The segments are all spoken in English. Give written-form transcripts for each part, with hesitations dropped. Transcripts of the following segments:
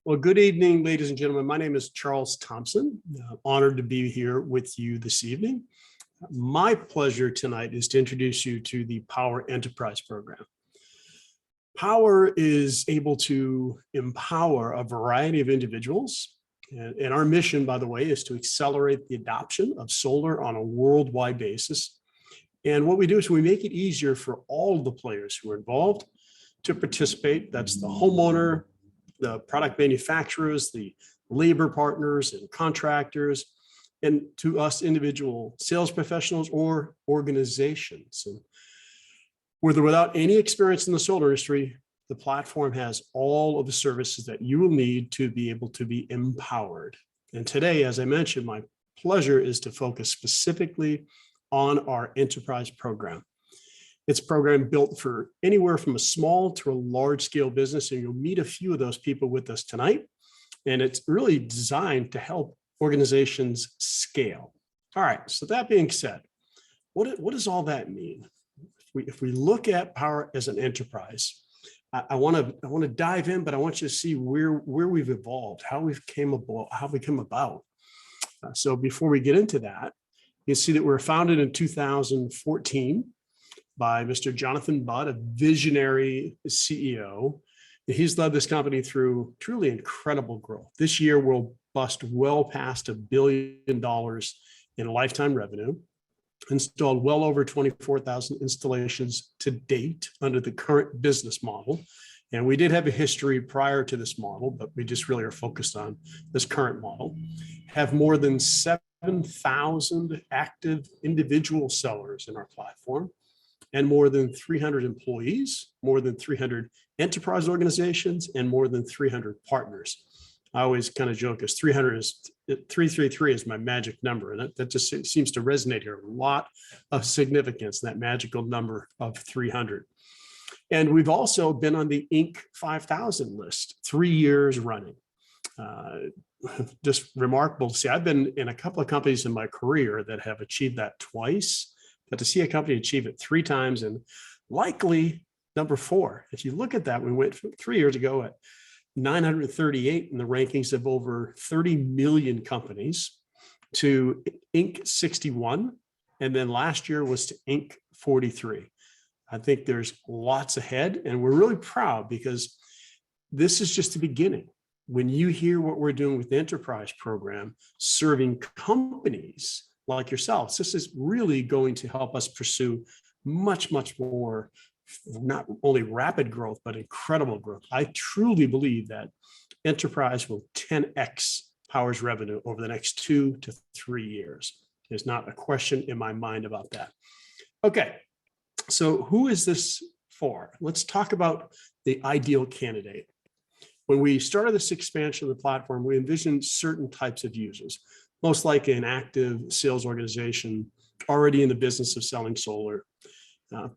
Well, good evening, ladies and gentlemen. My name is Charles Thompson. Honored to be here with you this evening. My pleasure tonight is to introduce you to the Powur Enterprise Program. Powur is able to empower a variety of individuals. And our mission, by the way, is to accelerate the adoption of solar on a worldwide basis. And what we do is we make it easier for all the players who are involved to participate. That's the homeowner, the product manufacturers, the labor partners and contractors, and to us individual sales professionals or organizations. And with or without any experience in the solar industry, the platform has all of the services that you will need to be able to be empowered. And today, as I mentioned, my pleasure is to focus specifically on our enterprise program. It's a program built for anywhere from a small to a large scale business, and you'll meet a few of those people with us tonight. And it's really designed to help organizations scale. All right, so that being said, what does all that mean? If we look at Powur as an enterprise, I want to dive in, but I want you to see where we've evolved, how we come about. So before we get into that, you see that we were founded in 2014 by Mr. Jonathan Budd, a visionary CEO. He's led this company through truly incredible growth. This year, we'll bust well past $1 billion in lifetime revenue, installed well over 24,000 installations to date under the current business model. And we did have a history prior to this model, but we just really are focused on this current model. Have more than 7,000 active individual sellers in our platform, and more than 300 employees, more than 300 enterprise organizations, and more than 300 partners. I always kind of joke as 333 is my magic number. And that just seems to resonate here. A lot of significance, that magical number of 300. And we've also been on the Inc. 5000 list 3 years running. Just remarkable to see. I've been in a couple of companies in my career that have achieved that twice, but to see a company achieve it 3 times and likely number 4. If you look at that, we went from 3 years ago at 938 in the rankings of over 30 million companies to Inc. 61. And then last year was to Inc. 43. I think there's lots ahead, and we're really proud because this is just the beginning. When you hear what we're doing with the enterprise program, serving companies like yourselves, this is really going to help us pursue much, much more, not only rapid growth, but incredible growth. I truly believe that enterprise will 10x Powur's revenue over the next 2 to 3 years. There's not a question in my mind about that. Okay, so who is this for? Let's talk about the ideal candidate. When we started this expansion of the platform, we envisioned certain types of users, most likely an active sales organization already in the business of selling solar.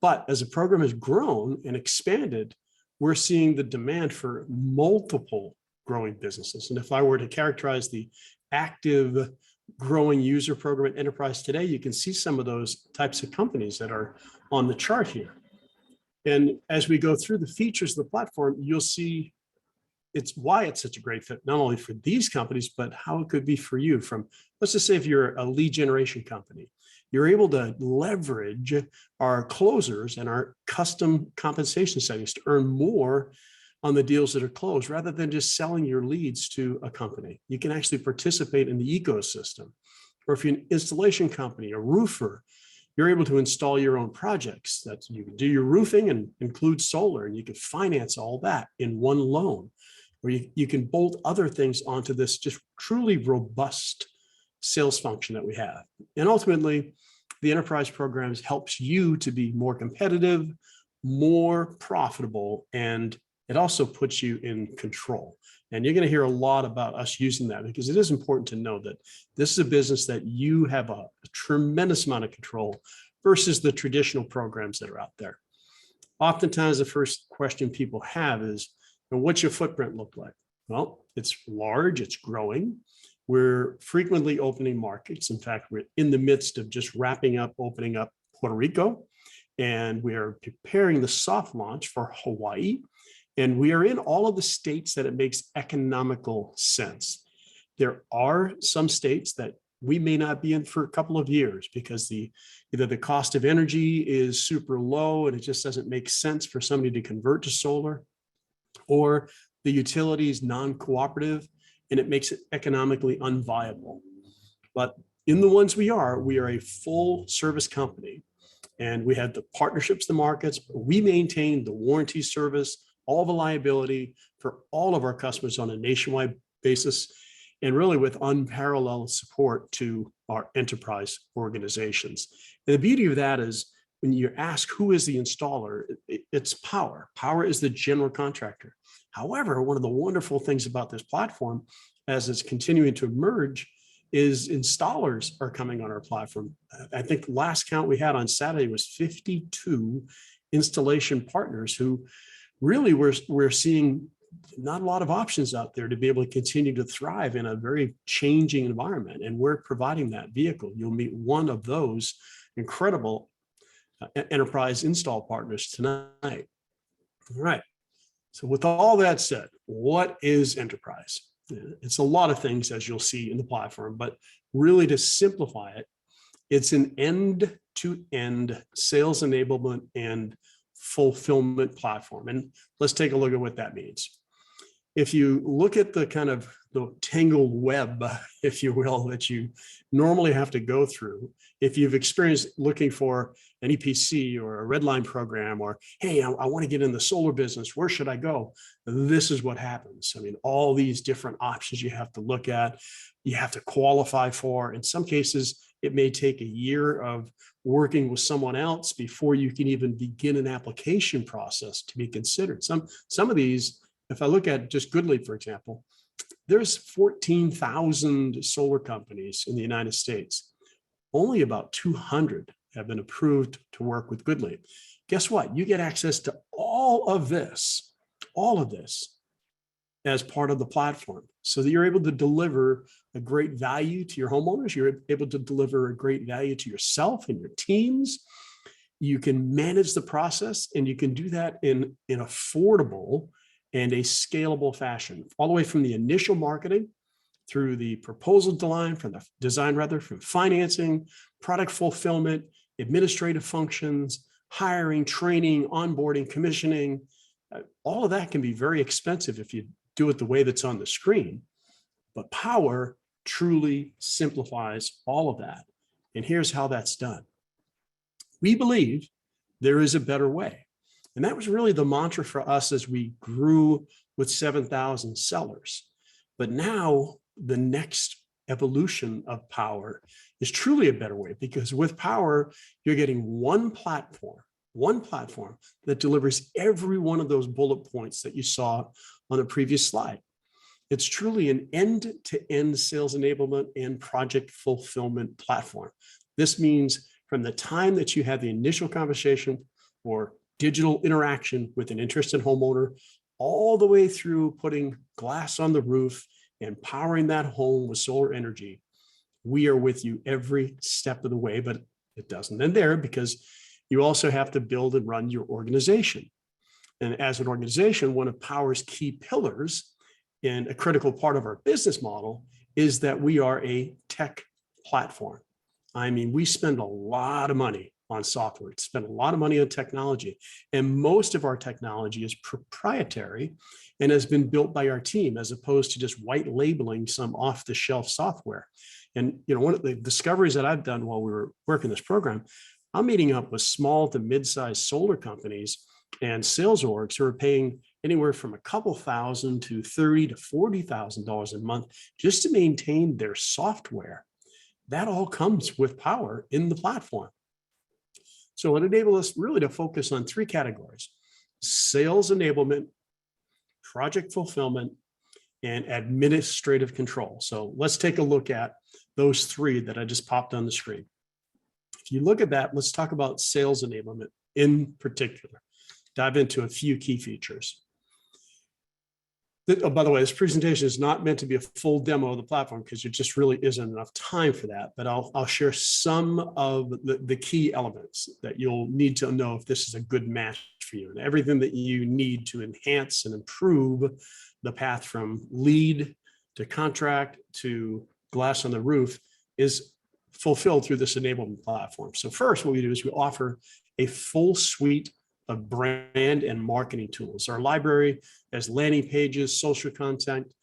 But as the program has grown and expanded, we're seeing the demand for multiple growing businesses. And if I were to characterize the active growing user program at enterprise today, you can see some of those types of companies that are on the chart here. And as we go through the features of the platform, you'll see it's why it's such a great fit, not only for these companies, but how it could be for you. From, let's just say if you're a lead generation company, you're able to leverage our closers and our custom compensation settings to earn more on the deals that are closed rather than just selling your leads to a company. You can actually participate in the ecosystem. Or if you're an installation company, a roofer, you're able to install your own projects. That you can do your roofing and include solar, and you can finance all that in one loan. Or you can bolt other things onto this just truly robust sales function that we have. And ultimately, the enterprise programs helps you to be more competitive, more profitable, and it also puts you in control. And you're going to hear a lot about us using that because it is important to know that this is a business that you have a tremendous amount of control versus the traditional programs that are out there. Oftentimes, the first question people have is, what's your footprint look like? Well, it's large, it's growing. We're frequently opening markets. In fact, we're in the midst of just wrapping up, opening up Puerto Rico, and we are preparing the soft launch for Hawaii. And we are in all of the states that it makes economical sense. There are some states that we may not be in for a couple of years because either the cost of energy is super low and it just doesn't make sense for somebody to convert to solar, or the utility is non-cooperative and it makes it economically unviable. But in the ones we are a full service company, and we have the partnerships, the markets. We maintain the warranty service, all the liability for all of our customers on a nationwide basis, and really with unparalleled support to our enterprise organizations. And the beauty of that is when you ask who is the installer, it's Powur. Powur is the general contractor. However, one of the wonderful things about this platform, as it's continuing to emerge, is installers are coming on our platform. I think last count we had on Saturday was 52 installation partners who really we're seeing not a lot of options out there to be able to continue to thrive in a very changing environment. And we're providing that vehicle. You'll meet one of those incredible enterprise install partners tonight. All right. So with all that said, what is enterprise? It's a lot of things, as you'll see in the platform, but really to simplify it, it's an end-to-end sales enablement and fulfillment platform. And let's take a look at what that means. If you look at the kind of the tangled web, if you will, that you normally have to go through, if you've experienced looking for an EPC or a red line program, or, hey, I want to get in the solar business, where should I go? This is what happens. I mean, all these different options you have to look at, you have to qualify for. In some cases, it may take a year of working with someone else before you can even begin an application process to be considered. Some of these, if I look at just Goodleap, for example, there's 14,000 solar companies in the United States. Only about 200 have been approved to work with Goodleap. Guess what? You get access to all of this as part of the platform, so that you're able to deliver a great value to your homeowners. You're able to deliver a great value to yourself and your teams. You can manage the process, and you can do that in affordable and a scalable fashion, all the way from the initial marketing through the proposal design, from financing, product fulfillment, administrative functions, hiring, training, onboarding, commissioning. All of that can be very expensive if you do it the way that's on the screen. But Powur truly simplifies all of that. And here's how that's done. We believe there is a better way. And that was really the mantra for us as we grew with 7,000 sellers. But now the next evolution of Powur is truly a better way, because with Powur, you're getting one platform that delivers every one of those bullet points that you saw on the previous slide. It's truly an end-to-end sales enablement and project fulfillment platform. This means from the time that you have the initial conversation or digital interaction with an interested homeowner, all the way through putting glass on the roof and powering that home with solar energy, we are with you every step of the way. But it doesn't end there, because you also have to build and run your organization. And as an organization, one of Powur's key pillars and a critical part of our business model is that we are a tech platform. I mean, we spend a lot of money on software, spend a lot of money on technology, and most of our technology is proprietary and has been built by our team, as opposed to just white labeling some off-the-shelf software. And one of the discoveries that I've done while we were working this program, I'm meeting up with small to mid-sized solar companies and sales orgs who are paying anywhere from a couple thousand to $30,000 to $40,000 a month just to maintain their software. That all comes with Powur in the platform. So it enables us really to focus on three categories: sales enablement, project fulfillment, and administrative control. So let's take a look at those three that I just popped on the screen. If you look at that, let's talk about sales enablement in particular. Dive into a few key features. Oh, by the way, this presentation is not meant to be a full demo of the platform because there just really isn't enough time for that. But I'll share some of the key elements that you'll need to know if this is a good match for you, and everything that you need to enhance and improve the path from lead to contract to glass on the roof is fulfilled through this enablement platform. So first, what we do is we offer a full suite of brand and marketing tools. Our library has landing pages, social content,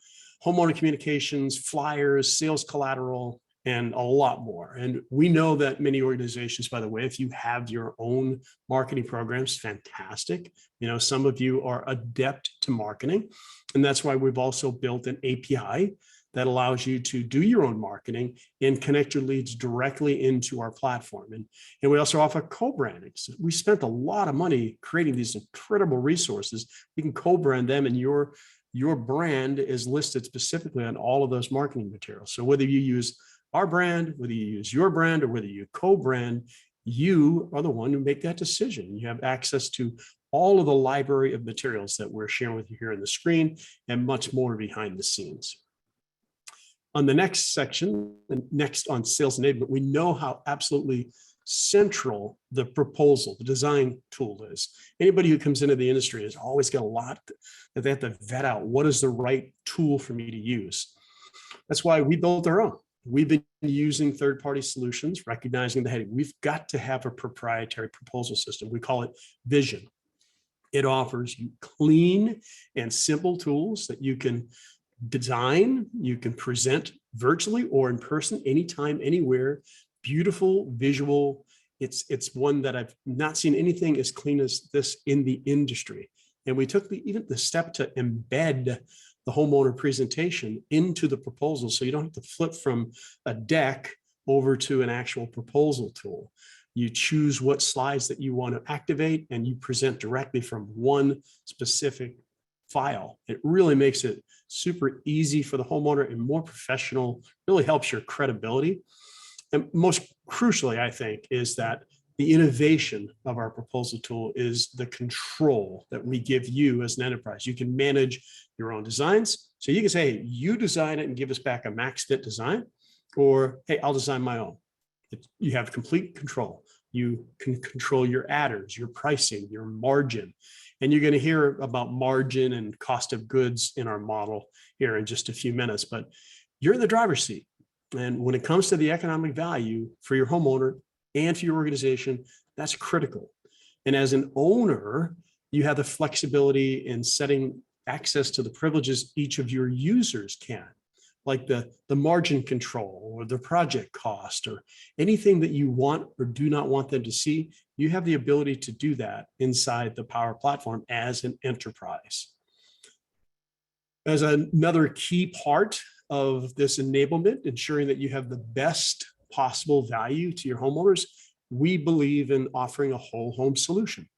homeowner communications, flyers, sales collateral, and a lot more. And we know that many organizations, by the way, if you have your own marketing programs, fantastic. You know, some of you are adept to marketing, and that's why we've also built an API that allows you to do your own marketing and connect your leads directly into our platform. And we also offer co-branding. So we spent a lot of money creating these incredible resources. We can co-brand them, and your brand is listed specifically on all of those marketing materials. So whether you use our brand, whether you use your brand, or whether you co-brand, you are the one who make that decision. You have access to all of the library of materials that we're sharing with you here on the screen, and much more behind the scenes. On the next section, and next on sales enablement, we know how absolutely central the proposal, the design tool is. Anybody who comes into the industry has always got a lot that they have to vet out. What is the right tool for me to use? That's why we built our own. We've been using third-party solutions, recognizing the heading. We've got to have a proprietary proposal system. We call it Vision. It offers you clean and simple tools that you can design, you can present virtually or in person, anytime, anywhere. Beautiful visual. It's one that I've not seen anything as clean as this in the industry. And we took even the step to embed the homeowner presentation into the proposal, so you don't have to flip from a deck over to an actual proposal tool. You choose what slides that you want to activate, and you present directly from one specific file. It really makes it super easy for the homeowner and more professional, really helps your credibility. And most crucially, I think, is that the innovation of our proposal tool is the control that we give you as an enterprise. You can manage your own designs. So you can say, hey, you design it and give us back a max fit design, or hey, I'll design my own. You have complete control. You can control your adders, your pricing, your margin. And you're going to hear about margin and cost of goods in our model here in just a few minutes, but you're in the driver's seat. And when it comes to the economic value for your homeowner and for your organization, that's critical. And as an owner, you have the flexibility in setting access to the privileges each of your users can, like the margin control or the project cost or anything that you want or do not want them to see. You have the ability to do that inside the Powur platform as an enterprise. As another key part of this enablement, ensuring that you have the best possible value to your homeowners, we believe in offering a whole home solution.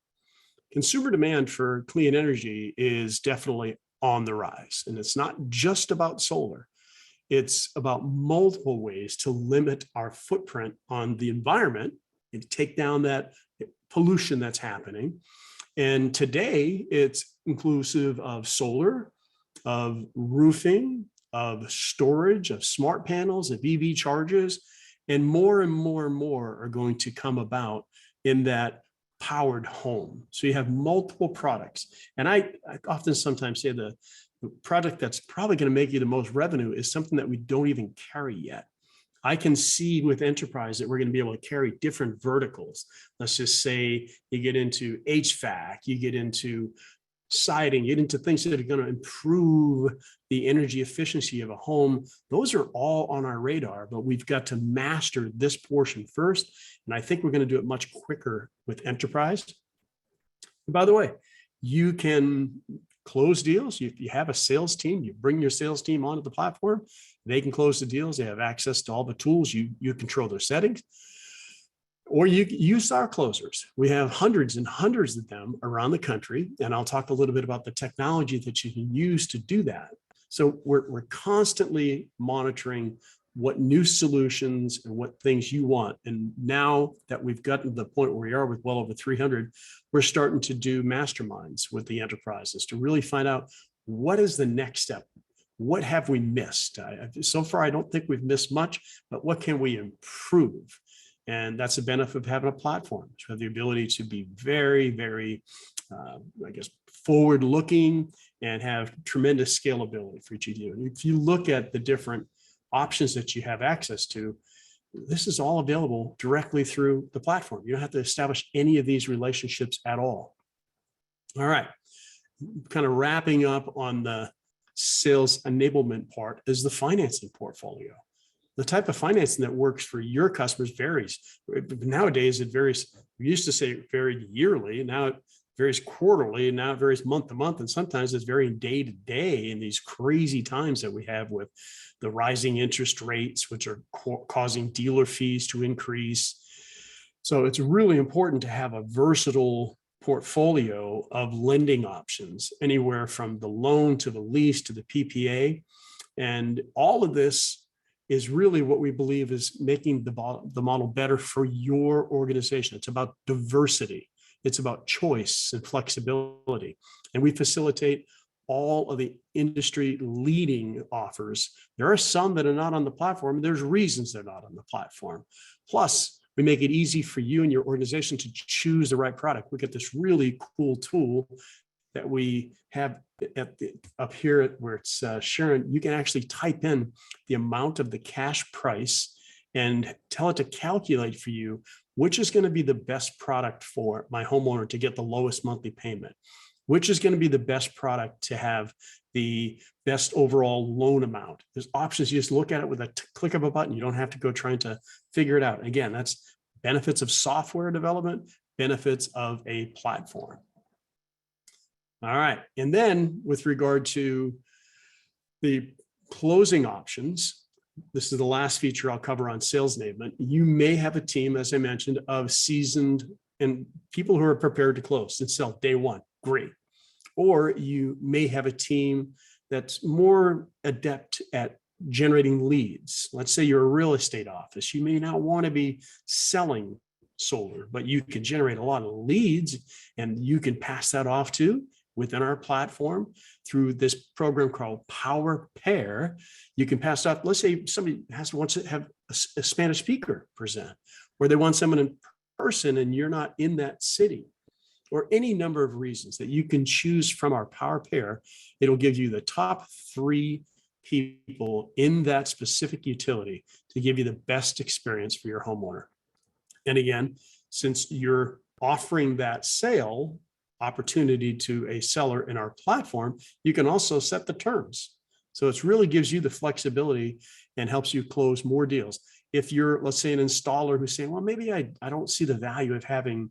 Consumer demand for clean energy is definitely on the rise, and it's not just about solar. It's about multiple ways to limit our footprint on the environment and take down that pollution that's happening. And today it's inclusive of solar, of roofing, of storage, of smart panels, of EV chargers, and more and more and more are going to come about in that powered home. So you have multiple products. And I often sometimes say the product that's probably going to make you the most revenue is something that we don't even carry yet. I can see with enterprise that we're going to be able to carry different verticals. Let's just say you get into HVAC, you get into siding, you get into things that are going to improve the energy efficiency of a home. Those are all on our radar, but we've got to master this portion first. And I think we're going to do it much quicker with enterprise. And by the way, you can close deals. If you have a sales team, you bring your sales team onto the platform, they can close the deals. They have access to all the tools. You control their settings. Or you use our closers. We have hundreds and hundreds of them around the country. And I'll talk a little bit about the technology that you can use to do that. So we're constantly monitoring what new solutions and what things you want. And now that we've gotten to the point where we are with well over 300, we're starting to do masterminds with the enterprises to really find out what is the next step? What have we missed? So far, I don't think we've missed much, but what can we improve? And that's the benefit of having a platform. You have the ability to be very, very, forward-looking and have tremendous scalability for each of you. And if you look at the different options that you have access to, this is all available directly through the platform. You don't have to establish any of these relationships at all. All right, kind of wrapping up on the sales enablement part is the financing portfolio. The type of financing that works for your customers varies. Nowadays, it varies. We used to say it varied yearly, and now it varies quarterly, and now it varies month to month, and sometimes it's varying day to day in these crazy times that we have with the rising interest rates, which are causing dealer fees to increase. So it's really important to have a versatile portfolio of lending options, anywhere from the loan to the lease to the PPA. And all of this is really what we believe is making the model better for your organization. It's about diversity. It's about choice and flexibility. And we facilitate all of the industry leading offers. There are some that are not on the platform. There's reasons they're not on the platform. Plus, we make it easy for you and your organization to choose the right product. We get this really cool tool that we have up here where it's Sharon. You can actually type in the amount of the cash price and tell it to calculate for you which is going to be the best product for my homeowner to get the lowest monthly payment, which is going to be the best product to have the best overall loan amount. There's options. You just look at it with a click of a button. You don't have to go trying to figure it out. Again, that's benefits of software development, benefits of a platform. All right. And then with regard to the closing options, this is the last feature I'll cover on sales enablement. You may have a team, as I mentioned, of seasoned and people who are prepared to close and sell day one. Great. Or you may have a team that's more adept at generating leads. Let's say you're a real estate office. You may not want to be selling solar, but you can generate a lot of leads, and you can pass that off to within our platform through this program called Powur Pair. You can pass off, let's say somebody wants to have a Spanish speaker present, or they want someone in person and you're not in that city, or any number of reasons that you can choose from our Powur Pair. It'll give you the top 3 people in that specific utility to give you the best experience for your homeowner. And again, since you're offering that sale opportunity to a seller in our platform, you can also set the terms. So it really gives you the flexibility and helps you close more deals. If you're, let's say, an installer who's saying, well, maybe I don't see the value of having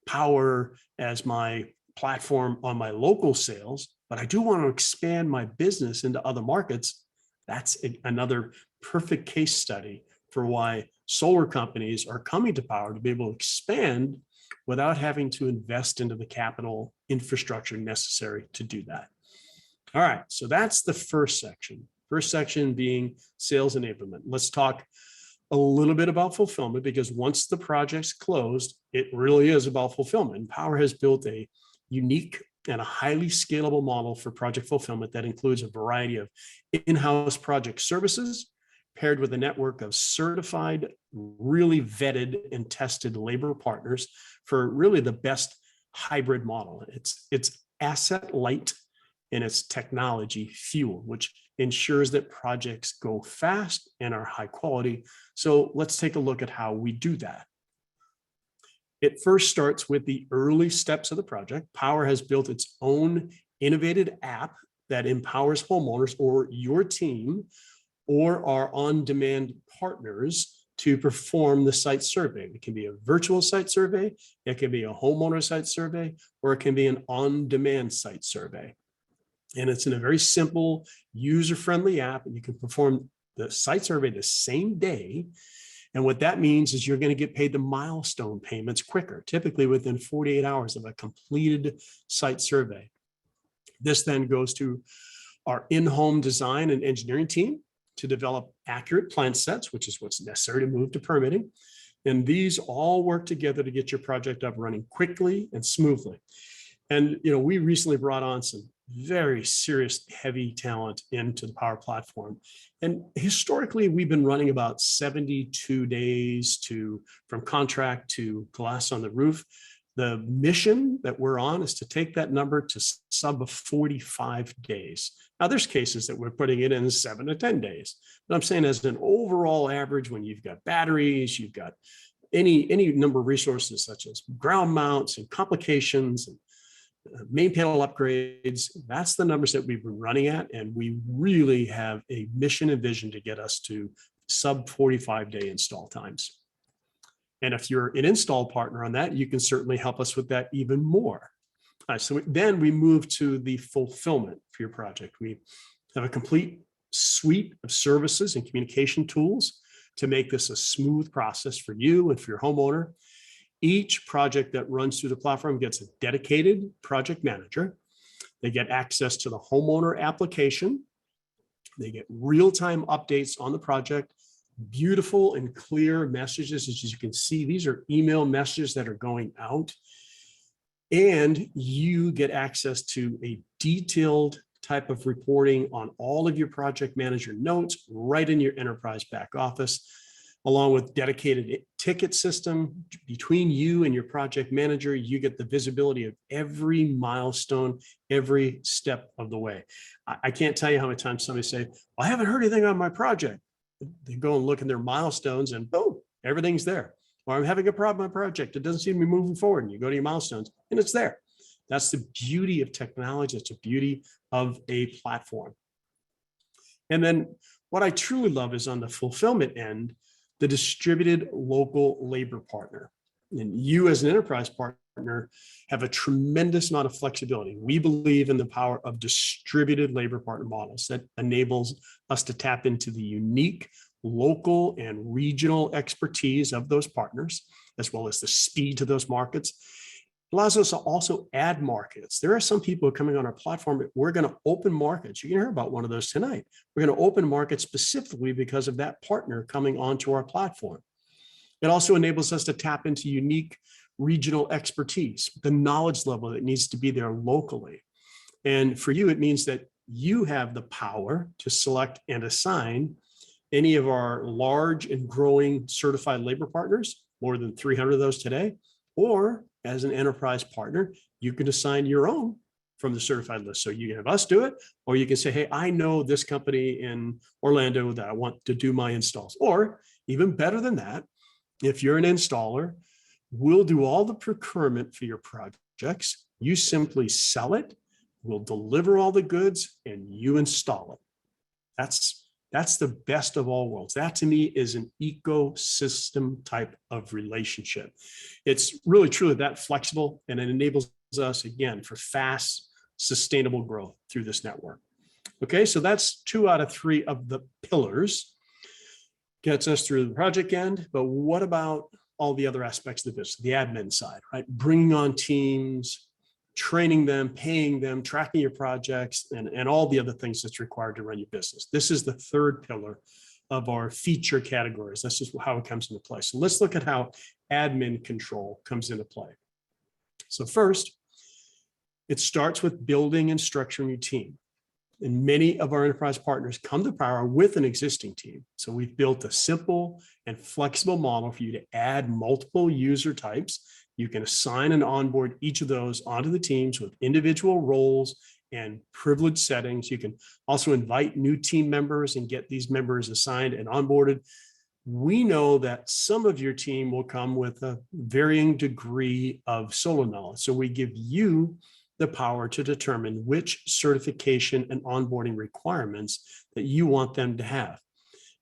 Powur as my platform on my local sales, but I do want to expand my business into other markets. That's another perfect case study for why solar companies are coming to Powur, to be able to expand without having to invest into the capital infrastructure necessary to do that. All right, so that's the first section. First section being sales enablement. Let's talk a little bit about fulfillment, because once the project's closed, it really is about fulfillment. Powur has built a unique and a highly scalable model for project fulfillment that includes a variety of in-house project services paired with a network of certified, really vetted and tested labor partners for really the best hybrid model. It's asset light and it's technology fueled, which ensures that projects go fast and are high quality. So let's take a look at how we do that. It first starts with the early steps of the project. Powur has built its own innovative app that empowers homeowners or your team or our on-demand partners to perform the site survey. It can be a virtual site survey, it can be a homeowner site survey, or it can be an on-demand site survey. And it's in a very simple, user-friendly app, and you can perform the site survey the same day. And what that means is you're going to get paid the milestone payments quicker, typically within 48 hours of a completed site survey. This then goes to our in-home design and engineering team to develop accurate plan sets, which is what's necessary to move to permitting. And these all work together to get your project up running quickly and smoothly. And we recently brought on some very serious, heavy talent into the Powur platform. And historically, we've been running about 72 days from contract to glass on the roof. The mission that we're on is to take that number to sub 45 days. Now, there's cases that we're putting it in 7 to 10 days. But I'm saying as an overall average, when you've got batteries, you've got any number of resources such as ground mounts and complications and main panel upgrades, that's the numbers that we've been running at. And we really have a mission and vision to get us to sub 45-day install times. And if you're an install partner on that, you can certainly help us with that even more. So then we move to the fulfillment for your project. We have a complete suite of services and communication tools to make this a smooth process for you and for your homeowner. Each project that runs through the platform gets a dedicated project manager. They get access to the homeowner application. They get real-time updates on the project, beautiful and clear messages. As you can see, these are email messages that are going out. And you get access to a detailed type of reporting on all of your project manager notes right in your enterprise back office, along with dedicated ticket system between you and your project manager. You get the visibility of every milestone, every step of the way. I can't tell you how many times somebody say, well, I haven't heard anything on my project. They go and look in their milestones and boom, everything's there. Or I'm having a problem with my project. It doesn't seem to be moving forward. And you go to your milestones and it's there. That's the beauty of technology. It's the beauty of a platform. And then what I truly love is on the fulfillment end, the distributed local labor partner. And you as an enterprise partner have a tremendous amount of flexibility. We believe in the power of distributed labor partner models that enables us to tap into the unique local and regional expertise of those partners, as well as the speed to those markets. It allows us to also add markets. There are some people coming on our platform. We're going to open markets. You can hear about one of those tonight. We're going to open markets specifically because of that partner coming onto our platform. It also enables us to tap into unique regional expertise, the knowledge level that needs to be there locally. And for you, it means that you have the power to select and assign any of our large and growing certified labor partners, more than 300 of those today, or as an enterprise partner, you can assign your own from the certified list. So you can have us do it, or you can say, hey, I know this company in Orlando that I want to do my installs. Or even better than that, if you're an installer, we'll do all the procurement for your projects. You simply sell it, we'll deliver all the goods, and you install it. That's the best of all worlds. That to me is an ecosystem type of relationship. It's really truly that flexible, and it enables us again for fast, sustainable growth through this network. Okay, so that's 2 out of 3 of the pillars. Gets us through the project end, but what about all the other aspects of the business, the admin side, right? Bringing on teams, training them, paying them, tracking your projects, and all the other things that's required to run your business. This is the 3rd pillar of our feature categories. That's just how it comes into play. So let's look at how admin control comes into play. So first, it starts with building and structuring your team. And many of our enterprise partners come to Powur with an existing team. So we've built a simple and flexible model for you to add multiple user types. You can assign and onboard each of those onto the teams with individual roles and privilege settings. You can also invite new team members and get these members assigned and onboarded. We know that some of your team will come with a varying degree of solo knowledge. So we give you the power to determine which certification and onboarding requirements that you want them to have.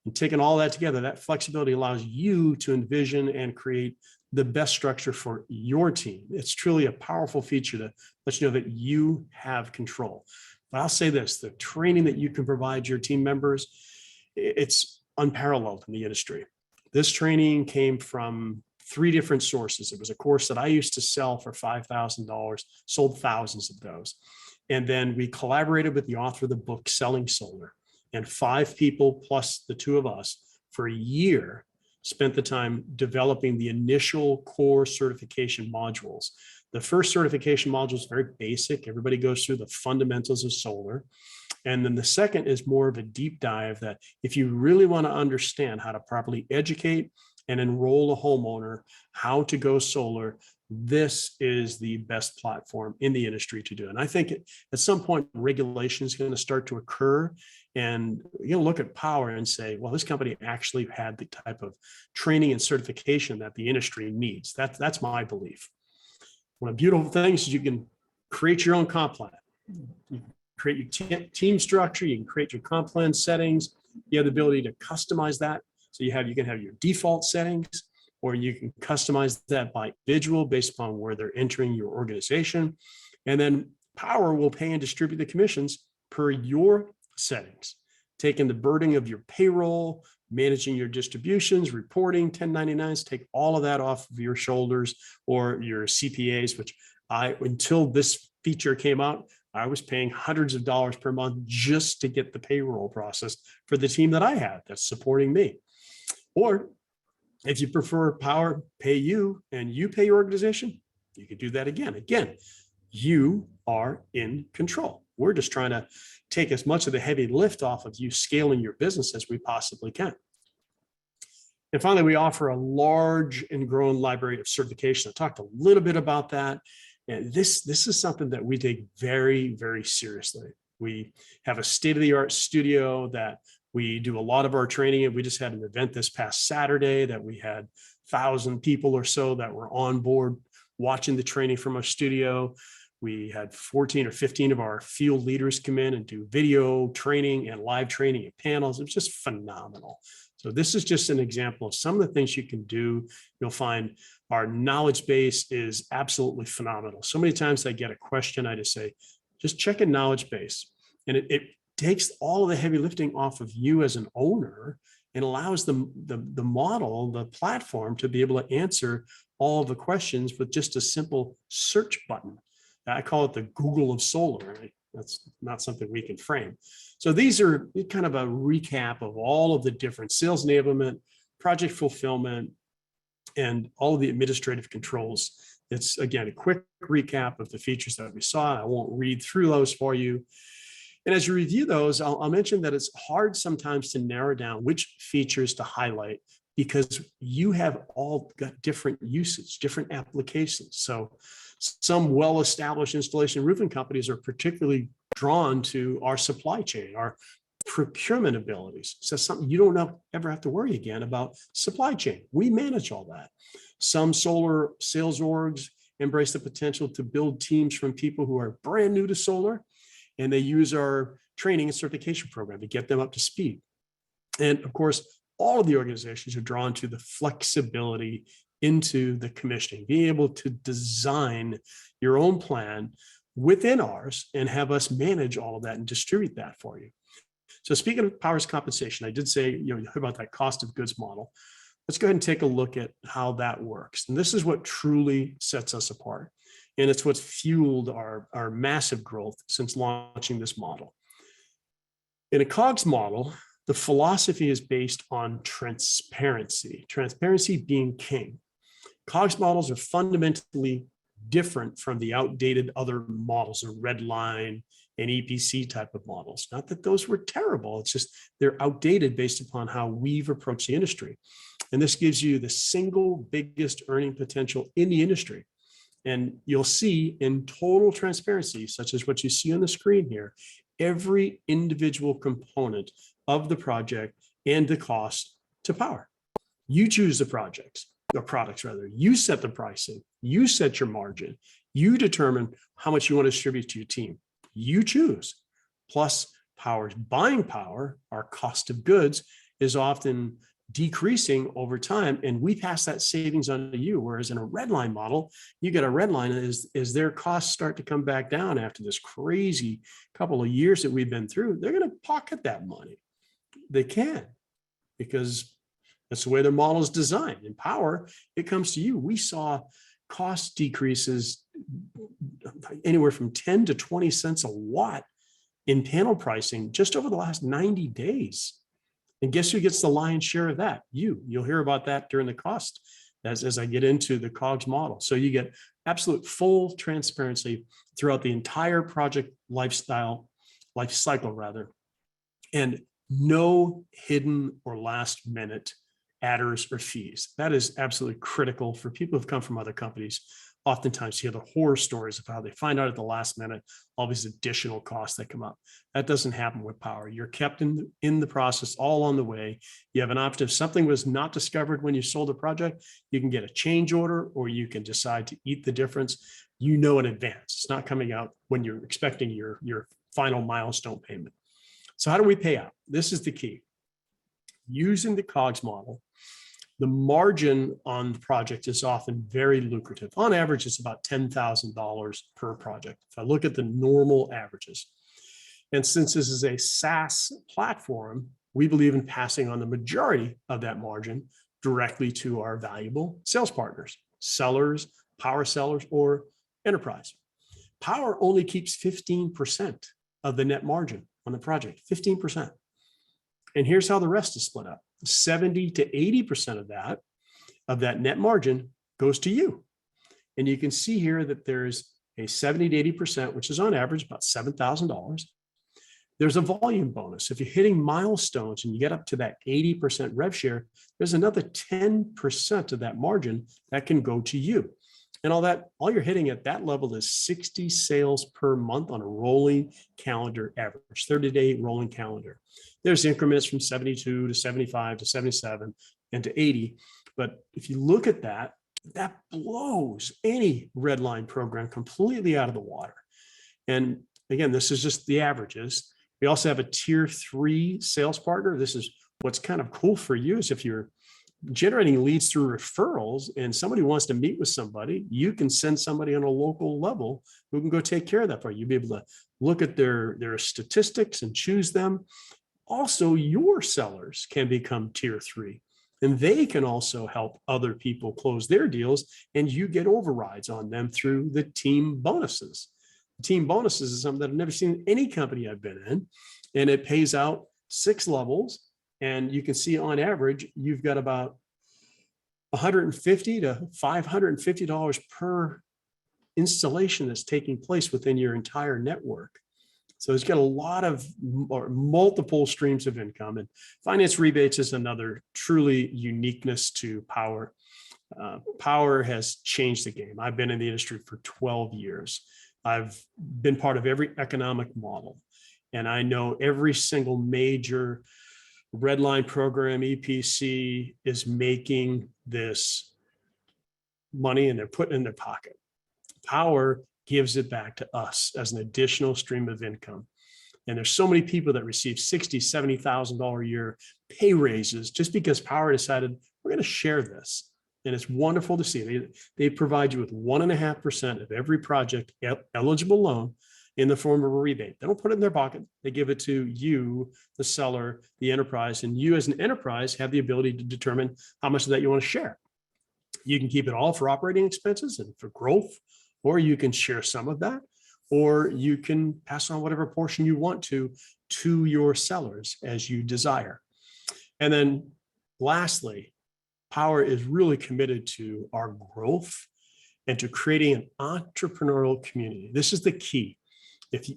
And taking all that together, that flexibility allows you to envision and create the best structure for your team. It's truly a powerful feature to let you know that you have control. But I'll say this, the training that you can provide your team members, it's unparalleled in the industry. This training came from 3 different sources. It was a course that I used to sell for $5,000, sold thousands of those. And then we collaborated with the author of the book, Selling Solar, and 5 people plus the 2 of us for a year spent the time developing the initial core certification modules The first certification module is very basic. Everybody goes through the fundamentals of solar. And then the second is more of a deep dive that if you really want to understand how to properly educate and enroll a homeowner, how to go solar, this is the best platform in the industry to do. And I think at some point, regulation is going to start to occur. And you'll look at Powur and say, well, this company actually had the type of training and certification that the industry needs. That's my belief. One of the beautiful things is you can create your own comp plan. You can create your team structure. You can create your comp plan settings. You have the ability to customize that. So you can have your default settings, or you can customize that by individual based upon where they're entering your organization. And then Powur will pay and distribute the commissions per your settings, taking the burden of your payroll, managing your distributions, reporting, 1099s, take all of that off of your shoulders, or your CPAs, which until this feature came out, I was paying hundreds of dollars per month just to get the payroll processed for the team that I had that's supporting me. Or if you prefer Powur pay you and you pay your organization, you can do that again. Again, you are in control. We're just trying to take as much of the heavy lift off of you scaling your business as we possibly can. And finally, we offer a large and growing library of certification. I talked a little bit about that. And this is something that we take very, very seriously. We have a state-of-the-art studio that we do a lot of our training in. We just had an event this past Saturday that we had 1,000 people or so that were on board watching the training from our studio. We had 14 or 15 of our field leaders come in and do video training and live training and panels. It was just phenomenal. So this is just an example of some of the things you can do. You'll find our knowledge base is absolutely phenomenal. So many times I get a question, I just say, just check a knowledge base. And it takes all of the heavy lifting off of you as an owner and allows the model, the platform, to be able to answer all of the questions with just a simple search button. I call it the Google of solar. Right? That's not something we can frame. So these are kind of a recap of all of the different sales enablement, project fulfillment, and all of the administrative controls. It's, again, a quick recap of the features that we saw. I won't read through those for you. And as you review those, I'll mention that it's hard sometimes to narrow down which features to highlight because you have all got different usage, different applications. So some well-established installation roofing companies are particularly drawn to our supply chain, our procurement abilities. So something you don't ever have to worry again about supply chain. We manage all that. Some solar sales orgs embrace the potential to build teams from people who are brand new to solar, and they use our training and certification program to get them up to speed. And of course, all of the organizations are drawn to the flexibility into the commissioning, being able to design your own plan within ours and have us manage all of that and distribute that for you. So speaking of Powur's compensation, I did say, you heard about that cost of goods model. Let's go ahead and take a look at how that works. And this is what truly sets us apart. And it's what's fueled our massive growth since launching this model. In a COGS model, the philosophy is based on transparency being king. COGS models are fundamentally different from the outdated other models, or red line and EPC type of models. Not that those were terrible, it's just they're outdated based upon how we've approached the industry. And this gives you the single biggest earning potential in the industry. And you'll see in total transparency, such as what you see on the screen here, every individual component of the project and the cost to Powur. You choose the projects, or products rather. You set the pricing, you set your margin, you determine how much you want to distribute to your team. You choose. Plus, Powur's buying power, our cost of goods, is often decreasing over time, and we pass that savings on to you. Whereas in a red line model, you get a red line as their costs start to come back down after this crazy couple of years that we've been through, they're going to pocket that money. They can, because that's the way their model is designed. In Powur, it comes to you. We saw cost decreases anywhere from 10 to 20 cents a watt in panel pricing just over the last 90 days. And guess who gets the lion's share of that? You'll hear about that during the cost as I get into the COGS model. So you get absolute full transparency throughout the entire project life cycle rather, and no hidden or last minute adders or fees. That is absolutely critical for people who've come from other companies. Oftentimes you hear the horror stories of how they find out at the last minute, all these additional costs that come up. That doesn't happen with Powur. You're kept in the process all on the way. You have an option. If something was not discovered when you sold a project, you can get a change order, or you can decide to eat the difference. You know in advance. It's not coming out when you're expecting your final milestone payment. So how do we pay out? This is the key. Using the COGS model, the margin on the project is often very lucrative. On average, it's about $10,000 per project, if I look at the normal averages. And since this is a SaaS platform, we believe in passing on the majority of that margin directly to our valuable sales partners, sellers, Powur sellers, or enterprise. Powur only keeps 15% of the net margin on the project, 15%. And here's how the rest is split up. 70 to 80% of that net margin goes to you. And you can see here that there's a 70 to 80%, which is on average about $7,000. There's a volume bonus. If you're hitting milestones and you get up to that 80% rev share, there's another 10% of that margin that can go to you. And all you're hitting at that level is 60 sales per month on a rolling calendar average, 30-day rolling calendar. There's increments from 72 to 75 to 77 and to 80. But if you look at that, that blows any red line program completely out of the water. And again, this is just the averages. We also have a tier 3 sales partner. This is what's kind of cool for you, is if you're generating leads through referrals and somebody wants to meet with somebody, you can send somebody on a local level who can go take care of that for you. You'll be able to look at their statistics and choose them. Also, your sellers can become tier 3, and they can also help other people close their deals, and you get overrides on them through the team bonuses. Team bonuses is something that I've never seen in any company I've been in, and it pays out 6 levels. And you can see on average, you've got about $150 to $550 per installation that's taking place within your entire network. So it's got a lot of or multiple streams of income, and finance rebates is another truly uniqueness to Powur. Powur has changed the game. I've been in the industry for 12 years. I've been part of every economic model, and I know every single major red line program, EPC, is making this money and they're putting it in their pocket. Powur gives it back to us as an additional stream of income. And there's so many people that receive $60,000, $70,000 a year pay raises just because Powur decided we're going to share this. And it's wonderful to see. They provide you with 1.5% of every project eligible loan in the form of a rebate. They don't put it in their pocket. They give it to you, the seller, the enterprise, and you as an enterprise have the ability to determine how much of that you want to share. You can keep it all for operating expenses and for growth, or you can share some of that, or you can pass on whatever portion you want to your sellers as you desire. And then lastly, Powur is really committed to our growth and to creating an entrepreneurial community. This is the key.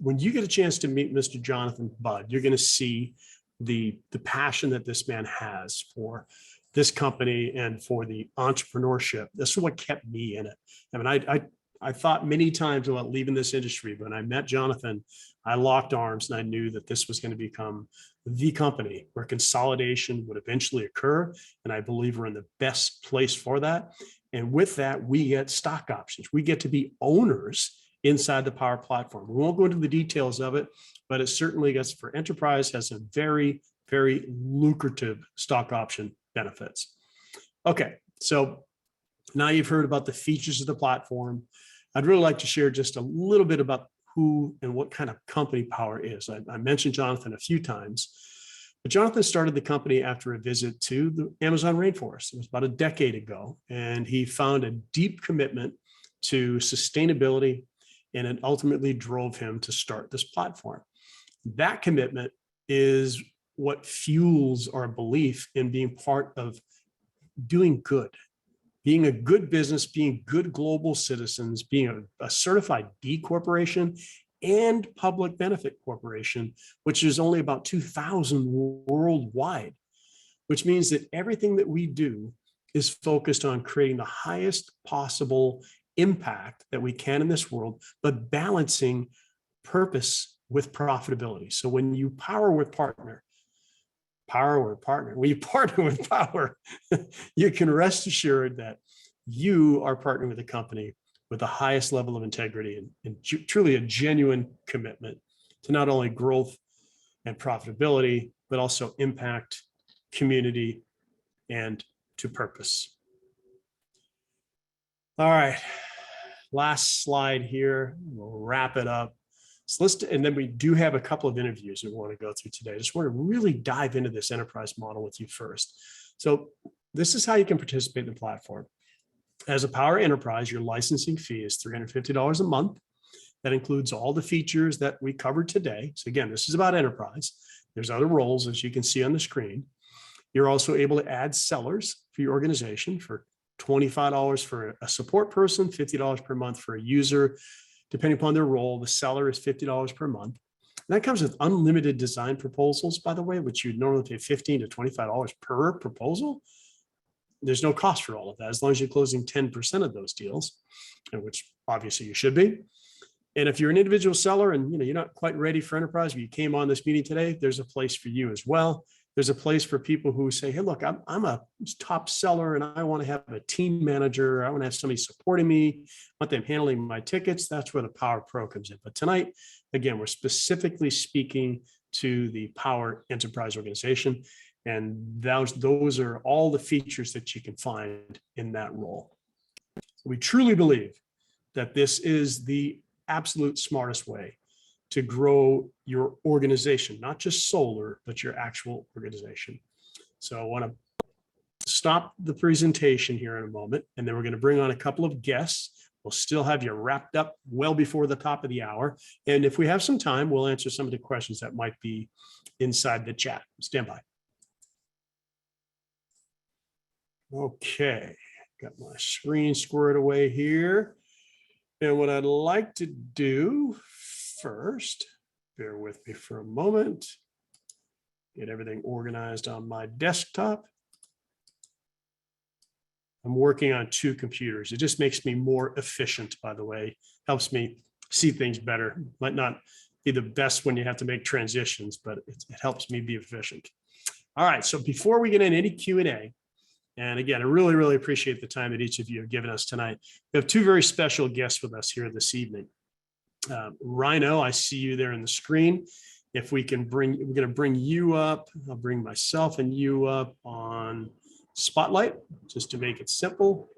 When you get a chance to meet Mr. Jonathan Budd, you're going to see the passion that this man has for this company and for the entrepreneurship. This is what kept me in it. I mean, I thought many times about leaving this industry, but when I met Jonathan, I locked arms and I knew that this was going to become the company where consolidation would eventually occur. And I believe we're in the best place for that. And with that, we get stock options. We get to be owners inside the Powur platform. We won't go into the details of it, but it certainly gets, for enterprise, has a very, very lucrative stock option benefits. Okay, so now you've heard about the features of the platform. I'd really like to share just a little bit about who and what kind of company Powur is. I mentioned Jonathan a few times, but Jonathan started the company after a visit to the Amazon rainforest. It was about a decade ago, and he found a deep commitment to sustainability, and it ultimately drove him to start this platform. That commitment is what fuels our belief in being part of doing good, being a good business, being good global citizens, being a certified D corporation and public benefit corporation, which is only about 2,000 worldwide, which means that everything that we do is focused on creating the highest possible impact that we can in this world, but balancing purpose with profitability. So when you power with partner, when you partner with Powur, you can rest assured that you are partnering with a company with the highest level of integrity and truly a genuine commitment to not only growth and profitability, but also impact, community, and to purpose. All right, last slide here. We'll wrap it up. So and then we do have a couple of interviews we want to go through today. I just want to really dive into this enterprise model with you first. So this is how you can participate in the platform. As a Powur enterprise, your licensing fee is $350 a month. That includes all the features that we covered today. So again, this is about enterprise. There's other roles, as you can see on the screen. You're also able to add sellers for your organization for $25 for a support person, $50 per month for a user. Depending upon their role, the seller is $50 per month. And that comes with unlimited design proposals, by the way, which you'd normally pay $15 to $25 per proposal. There's no cost for all of that, as long as you're closing 10% of those deals, and which obviously you should be. And if you're an individual seller and you're not quite ready for enterprise, but you came on this meeting today, there's a place for you as well. There's a place for people who say, hey, look, I'm a top seller and I want to have a team manager. I want to have somebody supporting me. I want them handling my tickets. That's where the Powur Pro comes in. But tonight, again, we're specifically speaking to the Powur Enterprise Organization. And those are all the features that you can find in that role. We truly believe that this is the absolute smartest way to grow your organization, not just solar, but your actual organization. So I want to stop the presentation here in a moment, and then we're going to bring on a couple of guests. We'll still have you wrapped up well before the top of the hour. And if we have some time, we'll answer some of the questions that might be inside the chat. Stand by. Okay, got my screen squared away here. And what I'd like to do first, bear with me for a moment, get everything organized on my desktop. I'm working on 2 computers. It just makes me more efficient, by the way, helps me see things better. Might not be the best when you have to make transitions, but it helps me be efficient. All right, so before we get in any Q&A, and again, I really, really appreciate the time that each of you have given us tonight. We have 2 very special guests with us here this evening. Rhino, I see you there on the screen. If we can we're going to bring you up. I'll bring myself and you up on Spotlight, just to make it simple.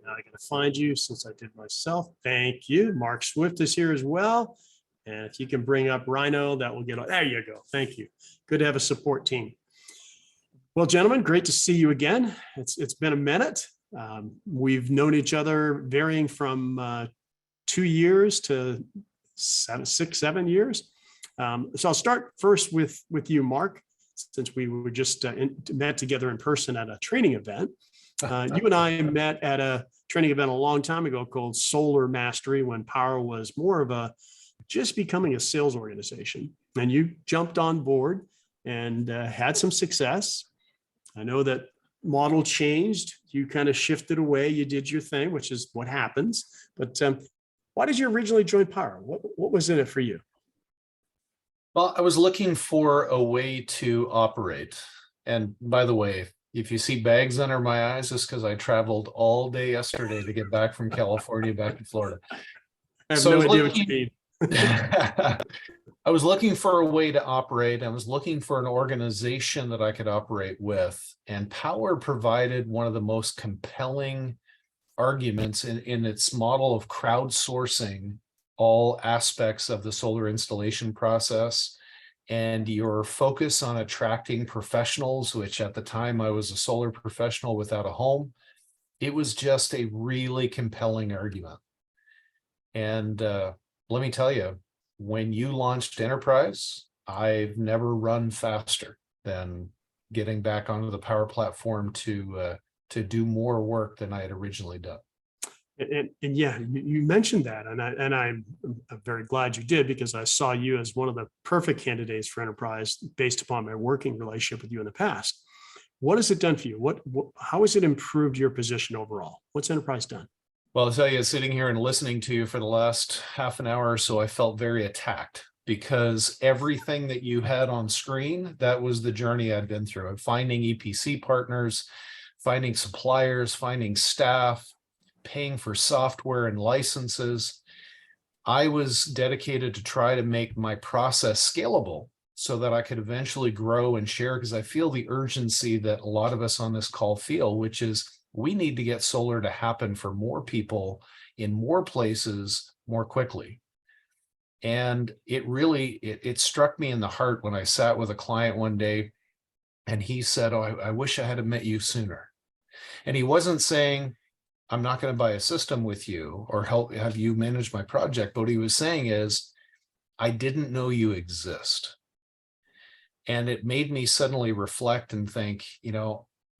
Now I got to find you since I did myself. Thank you. Mark Swift is here as well. And if you can bring up Rhino, that will get, there you go. Thank you. Good to have a support team. Well, gentlemen, great to see you again. It's been a minute. We've known each other varying from 2 years to 6, 7 years. So I'll start first with you, Mark, since we were just met together in person at a training event. You and I met at a training event a long time ago called Solar Mastery, when Powur was more of a just becoming a sales organization. And you jumped on board and had some success. I know that model changed. You kind of shifted away. You did your thing, which is what happens. But why did you originally join Powur? What was in it for you? Well, I was looking for a way to operate. And by the way, if you see bags under my eyes, it's because I traveled all day yesterday to get back from California back to Florida. I have no idea what you mean. I was looking for a way to operate. I was looking for an organization that I could operate with. And Powur provided one of the most compelling arguments in its model of crowdsourcing all aspects of the solar installation process, and your focus on attracting professionals, which at the time I was a solar professional without a home. It was just a really compelling argument. And let me tell you, when you launched Enterprise, I've never run faster than getting back onto the Powur platform to to do more work than I had originally done. And yeah, you mentioned that, and I'm very glad you did, because I saw you as one of the perfect candidates for enterprise based upon my working relationship with you in the past. What has it done for you? How has it improved your position overall? What's enterprise done? Well, I'll tell you, sitting here and listening to you for the last half an hour or so, I felt very attacked, because everything that you had on screen, that was the journey I'd been through of finding EPC partners, finding suppliers, finding staff, paying for software and licenses. I was dedicated to try to make my process scalable so that I could eventually grow and share, because I feel the urgency that a lot of us on this call feel, which is we need to get solar to happen for more people in more places more quickly. And it really, it struck me in the heart when I sat with a client one day and he said, "Oh, I wish I had met you sooner." And he wasn't saying, "I'm not going to buy a system with you or have you manage my project." But what he was saying is, "I didn't know you exist." And it made me suddenly reflect and think,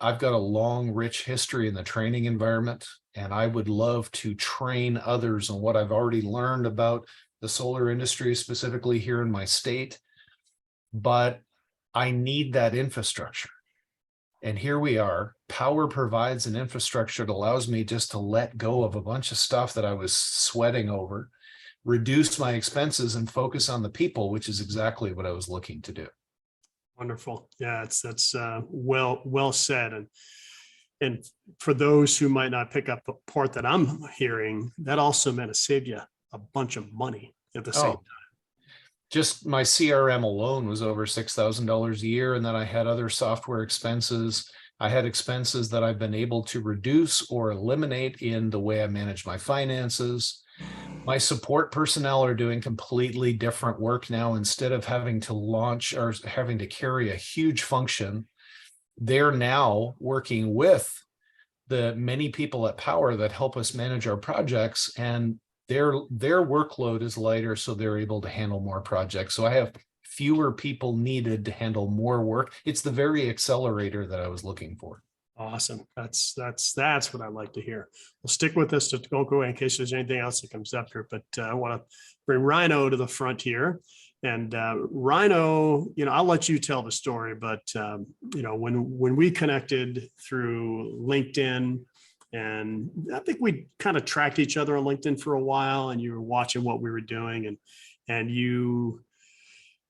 I've got a long, rich history in the training environment, and I would love to train others on what I've already learned about the solar industry, specifically here in my state. But I need that infrastructure. And here we are. Powur provides an infrastructure that allows me just to let go of a bunch of stuff that I was sweating over, reduce my expenses, and focus on the people, which is exactly what I was looking to do. Wonderful. Yeah, that's well said. And for those who might not pick up the part that I'm hearing, that also meant it saved you a bunch of money at the same time. Just my CRM alone was over $6,000 a year. And then I had other software expenses. I had expenses that I've been able to reduce or eliminate in the way I manage my finances. My support personnel are doing completely different work now. Instead of having to launch or having to carry a huge function, they're now working with the many people at Powur that help us manage our projects, and their workload is lighter, so they're able to handle more projects. So I have fewer people needed to handle more work. It's the very accelerator that I was looking for. Awesome. That's what I like to hear. We'll stick with this to don't go away in case there's anything else that comes up here, but I want to bring Rhino to the front here. And Rhino, I'll let you tell the story, but when we connected through LinkedIn, and I think we kind of tracked each other on LinkedIn for a while, and you were watching what we were doing, and you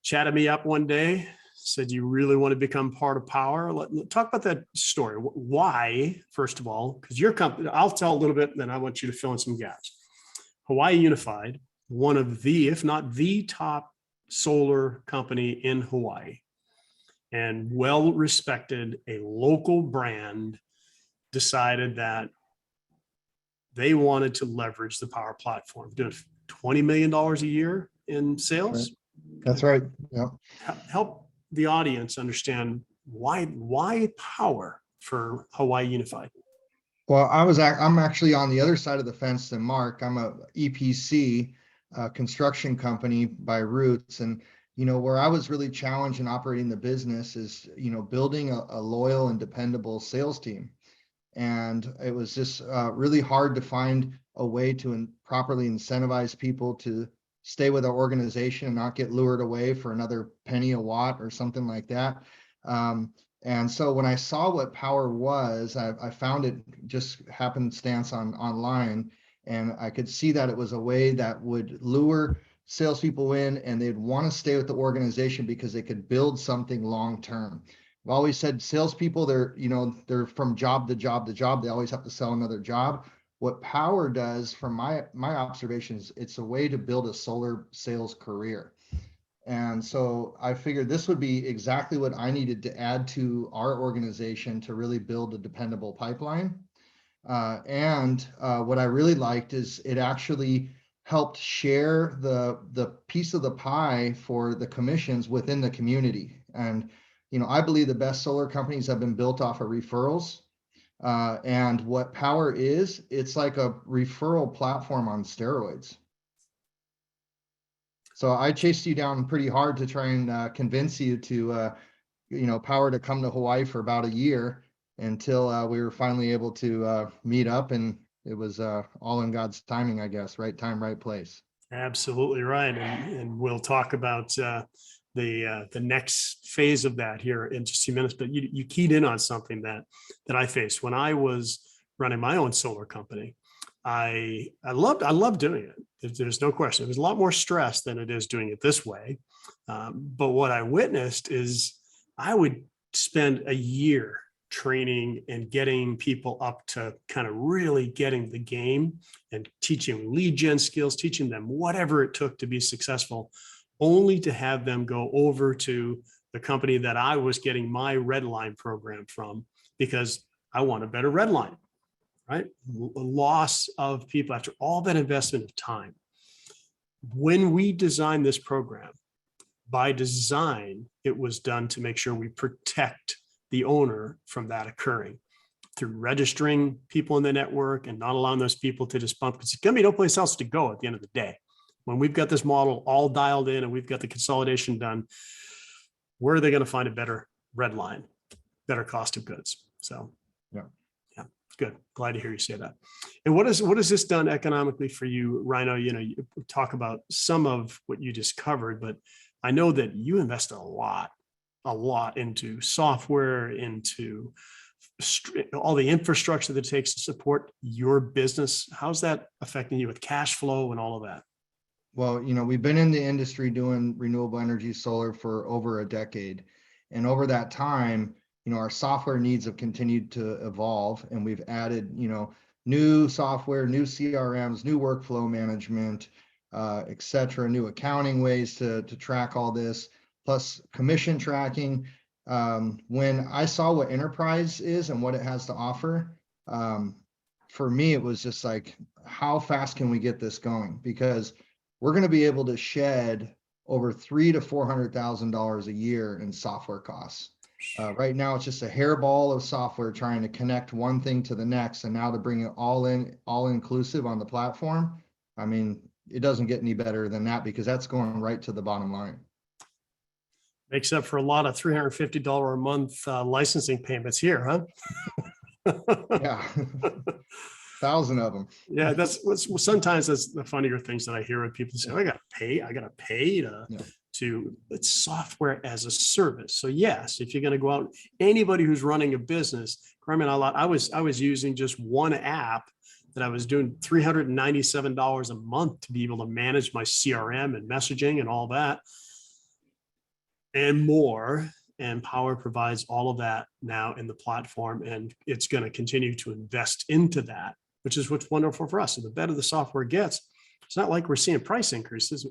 chatted me up one day, said you really want to become part of Powur. Talk about that story. Why, first of all, because your company, I'll tell a little bit, and then I want you to fill in some gaps. Hawaii Unified, one of the, if not the top solar company in Hawaii, and well respected, a local brand, decided that they wanted to leverage the Powur platform, doing $20 million a year in sales. That's right. Yeah. Help the audience understand why Powur for Hawaii Unified. Well, I'm actually on the other side of the fence than Mark. I'm a EPC construction company by roots, and where I was really challenged in operating the business is building a loyal and dependable sales team. And it was just really hard to find a way to properly incentivize people to stay with our organization and not get lured away for another penny a watt or something like that. And so when I saw what Powur was, I found it just happenstance online, and I could see that it was a way that would lure salespeople in, and they'd want to stay with the organization because they could build something long term. I've always said salespeople, they're from job to job to job. They always have to sell another job. What Powur does, from my observations, it's a way to build a solar sales career. And so I figured this would be exactly what I needed to add to our organization to really build a dependable pipeline. And what I really liked is it actually helped share the piece of the pie for the commissions within the community. And I believe the best solar companies have been built off of referrals. And what Powur is, it's like a referral platform on steroids. So I chased you down pretty hard to try and convince you to, Powur to come to Hawaii for about a year. until we were finally able to meet up, and it was all in God's timing, I guess. Right time, right place. Absolutely right. And we'll talk about the next phase of that here in just a few minutes. But you keyed in on something that I faced when I was running my own solar company. I loved doing it. There's no question. It was a lot more stress than it is doing it this way. But what I witnessed is I would spend a year training and getting people up to kind of really getting the game and teaching lead gen skills, teaching them whatever it took to be successful, only to have them go over to the company that I was getting my red line program from because I want a better red line, right? Loss of people after all that investment of time. When we designed this program, by design, it was done to make sure we protect the owner from that occurring through registering people in the network and not allowing those people to just bump, because it's going to be no place else to go at the end of the day. When we've got this model all dialed in and we've got the consolidation done, where are they going to find a better red line, better cost of goods? So yeah, good. Glad to hear you say that. And what has this done economically for you, Rhino? You talk about some of what you just covered, but I know that you invest a lot into software, into all the infrastructure that it takes to support your business. How's that affecting you with cash flow and all of that? Well, we've been in the industry doing renewable energy solar for over a decade. And over that time, our software needs have continued to evolve, and we've added, new software, new CRMs, new workflow management, et cetera, new accounting ways to track all this, plus commission tracking. When I saw what enterprise is and what it has to offer, for me, it was just like, how fast can we get this going? Because we're going to be able to shed over $300,000 to $400,000 a year in software costs. Right now, it's just a hairball of software trying to connect one thing to the next, and now to bring it all inclusive on the platform. I mean, it doesn't get any better than that, because that's going right to the bottom line. Makes up for a lot of $350 a month licensing payments here, huh? Yeah. 1,000 of them. Yeah, sometimes that's the funnier things that I hear when people say, I gotta pay to it's software as a service. So yes, if you're going to go out, anybody who's running a business, I was using just one app that I was doing $397 a month to be able to manage my CRM and messaging and all that and more. And Powur provides all of that now in the platform, and it's going to continue to invest into that, which is what's wonderful for us. So the better the software gets, it's not like we're seeing price increases.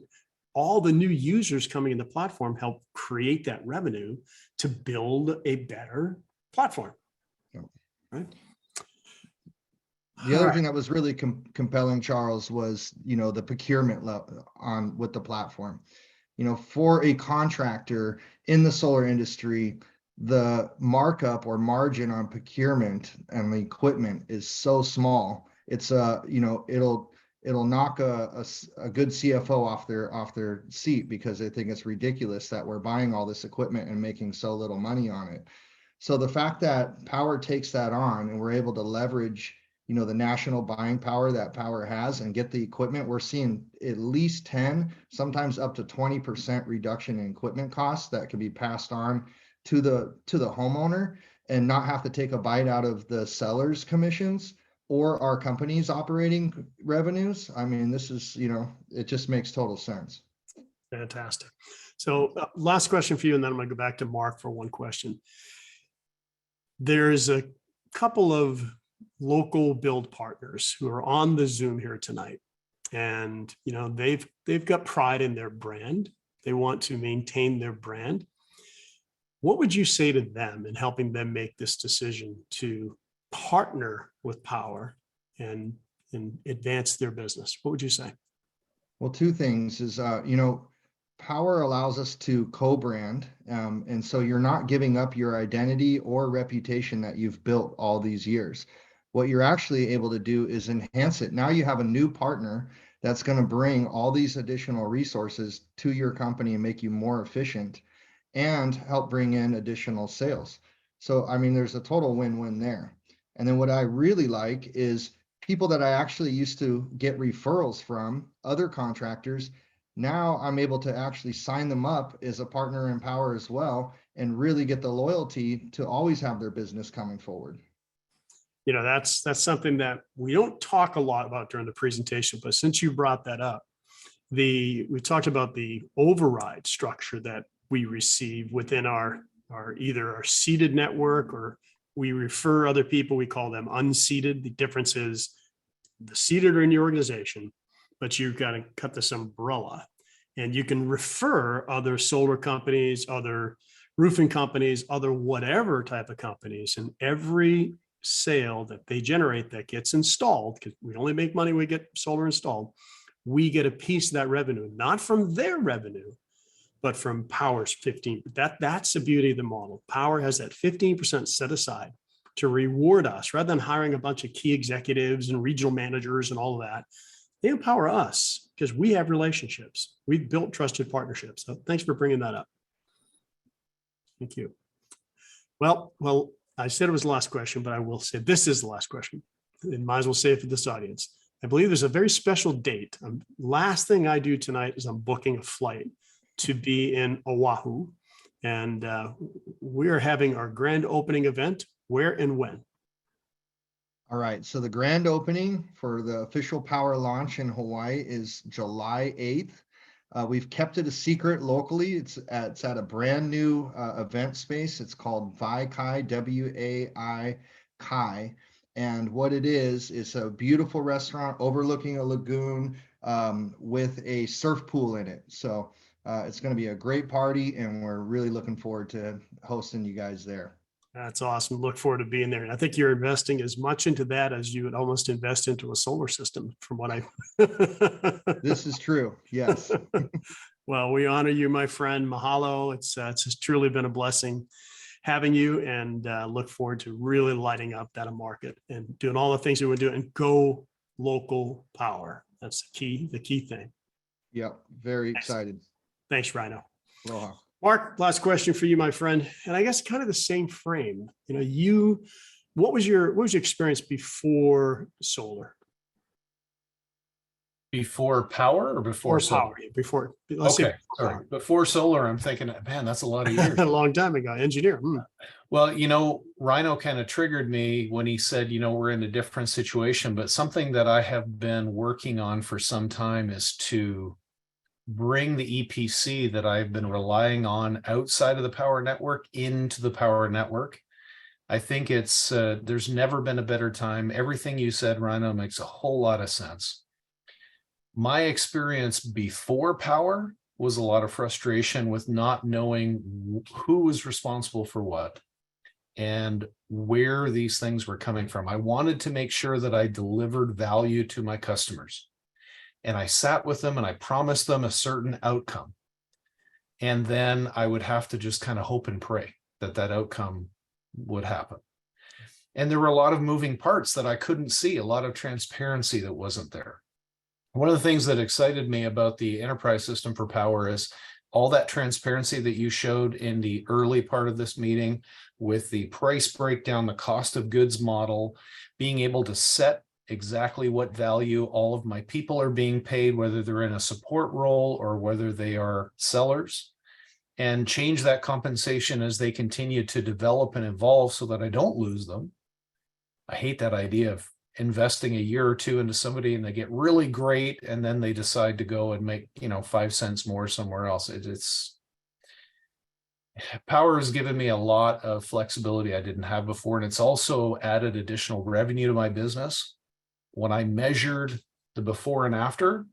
All the new users coming in the platform help create that revenue to build a better platform. Right. The other thing that was really compelling, Charles, was, the procurement level with the platform. For a contractor in the solar industry, the markup or margin on procurement and the equipment is so small. It's it'll knock a good CFO off their seat, because they think it's ridiculous that we're buying all this equipment and making so little money on it. So the fact that Powur takes that on, and we're able to leverage, the national buying power that Powur has, and get the equipment, we're seeing at least 10, sometimes up to 20% reduction in equipment costs that can be passed on to the homeowner, and not have to take a bite out of the seller's commissions or our company's operating revenues. I mean, this is, it just makes total sense. Fantastic. So last question for you, and then I'm going to go back to Mark for one question. There's a couple of local build partners who are on the Zoom here tonight, and they've got pride in their brand. They want to maintain their brand. What would you say to them in helping them make this decision to partner with Powur and advance their business? What would you say? Well, two things is, Powur allows us to co-brand. And so you're not giving up your identity or reputation that you've built all these years. What you're actually able to do is enhance it. Now you have a new partner that's going to bring all these additional resources to your company and make you more efficient, and help bring in additional sales. So, I mean, there's a total win-win there. And then what I really like is people that I actually used to get referrals from, other contractors. Now I'm able to actually sign them up as a partner in Powur as well, and really get the loyalty to always have their business coming forward. You know, that's something that we don't talk a lot about during the presentation, but since you brought that up, we talked about the override structure that we receive within our either our seated network, or we refer other people, we call them unseated. The difference is the seated are in your organization, but you've got to cut this umbrella, and you can refer other solar companies, other roofing companies, other whatever type of companies, and every sale that they generate that gets installed, because we only make money when we get solar installed, we get a piece of that revenue, not from their revenue, but from Powur's 15. That's the beauty of the model. Powur has that 15% set aside to reward us, rather than hiring a bunch of key executives and regional managers and all of that. They empower us because we have relationships. We've built trusted partnerships. So thanks for bringing that up. Thank you. Well, I said it was the last question, but I will say this is the last question. And might as well say it for this audience. I believe there's a very special date. Last thing I do tonight is I'm booking a flight to be in Oahu. And we're having our grand opening event. Where and when? All right, so the grand opening for the official Powur launch in Hawaii is July 8th. We've kept it a secret locally. It's at a brand new event space. It's called Vai-Kai, W-A-I Kai. And what it is a beautiful restaurant overlooking a lagoon with a surf pool in it. So it's going to be a great party, and we're really looking forward to hosting you guys there. That's awesome. Look forward to being there. And I think you're investing as much into that as you would almost invest into a solar system, from what I. This is true. Yes. Well, we honor you, my friend. Mahalo. It's just truly been a blessing having you, and look forward to really lighting up that market and doing all the things we would do, and go local Powur. That's the key thing. Yep. Very excited. Thanks, Rhino. Aloha. Mark, last question for you, my friend. And I guess kind of the same frame. You know, what was your experience before solar? Before Powur or before solar? Before, okay, sorry. Before solar, I'm thinking, man, that's a lot of years. A long time ago, engineer. Well, Rhino kind of triggered me when he said, we're in a different situation, but something that I have been working on for some time is to bring the EPC that I've been relying on outside of the Powur network into the Powur network. I think it's there's never been a better time. Everything you said, Rhino, makes a whole lot of sense. My experience before Powur was a lot of frustration with not knowing who was responsible for what and where these things were coming from. I wanted to make sure that I delivered value to my customers. And I sat with them and I promised them a certain outcome. And then I would have to just kind of hope and pray that that outcome would happen. And there were a lot of moving parts that I couldn't see, a lot of transparency that wasn't there. One of the things that excited me about the enterprise system for Powur is all that transparency that you showed in the early part of this meeting with the price breakdown, the cost of goods model, being able to set exactly what value all of my people are being paid, whether they're in a support role or whether they are sellers, and change that compensation as they continue to develop and evolve so that I don't lose them. I hate that idea of investing a year or two into somebody and they get really great and then they decide to go and make 5 cents more somewhere else. Powur has given me a lot of flexibility I didn't have before, and it's also added additional revenue to my business. When I measured the before and after,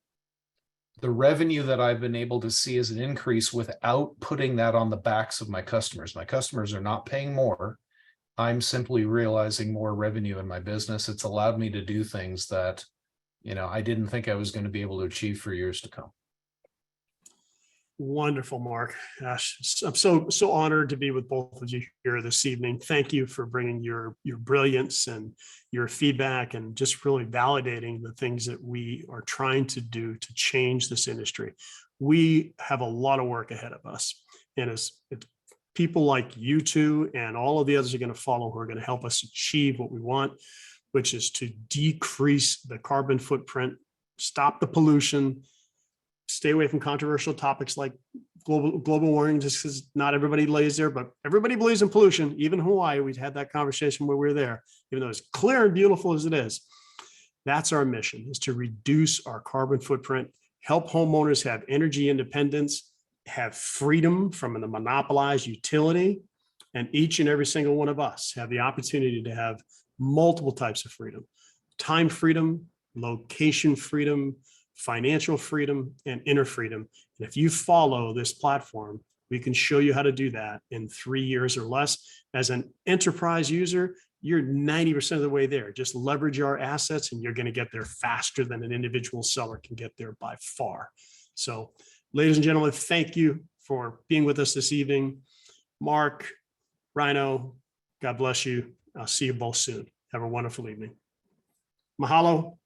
the revenue that I've been able to see is an increase without putting that on the backs of my customers. My customers are not paying more. I'm simply realizing more revenue in my business. It's allowed me to do things that, I didn't think I was going to be able to achieve for years to come. Wonderful, Mark. Gosh, I'm so honored to be with both of you here this evening. Thank you for bringing your brilliance and your feedback, and just really validating the things that we are trying to do to change this industry. We have a lot of work ahead of us, and it's people like you two and all of the others are going to follow who are going to help us achieve what we want, which is to decrease the carbon footprint, stop the pollution, stay away from controversial topics like global warming, just because not everybody lays there, but everybody believes in pollution. Even Hawaii, we've had that conversation when we were there, even though it's clear and beautiful as it is. That's our mission, is to reduce our carbon footprint, help homeowners have energy independence, have freedom from the monopolized utility, and each and every single one of us have the opportunity to have multiple types of freedom: time freedom, location freedom, financial freedom, and inner freedom. And if you follow this platform, we can show you how to do that in 3 years or less. As an enterprise user, you're 90% of the way there. Just leverage our assets and you're going to get there faster than an individual seller can get there by far. So, ladies and gentlemen, thank you for being with us this evening. Mark, Rhino, God bless you. I'll see you both soon. Have a wonderful evening. Mahalo.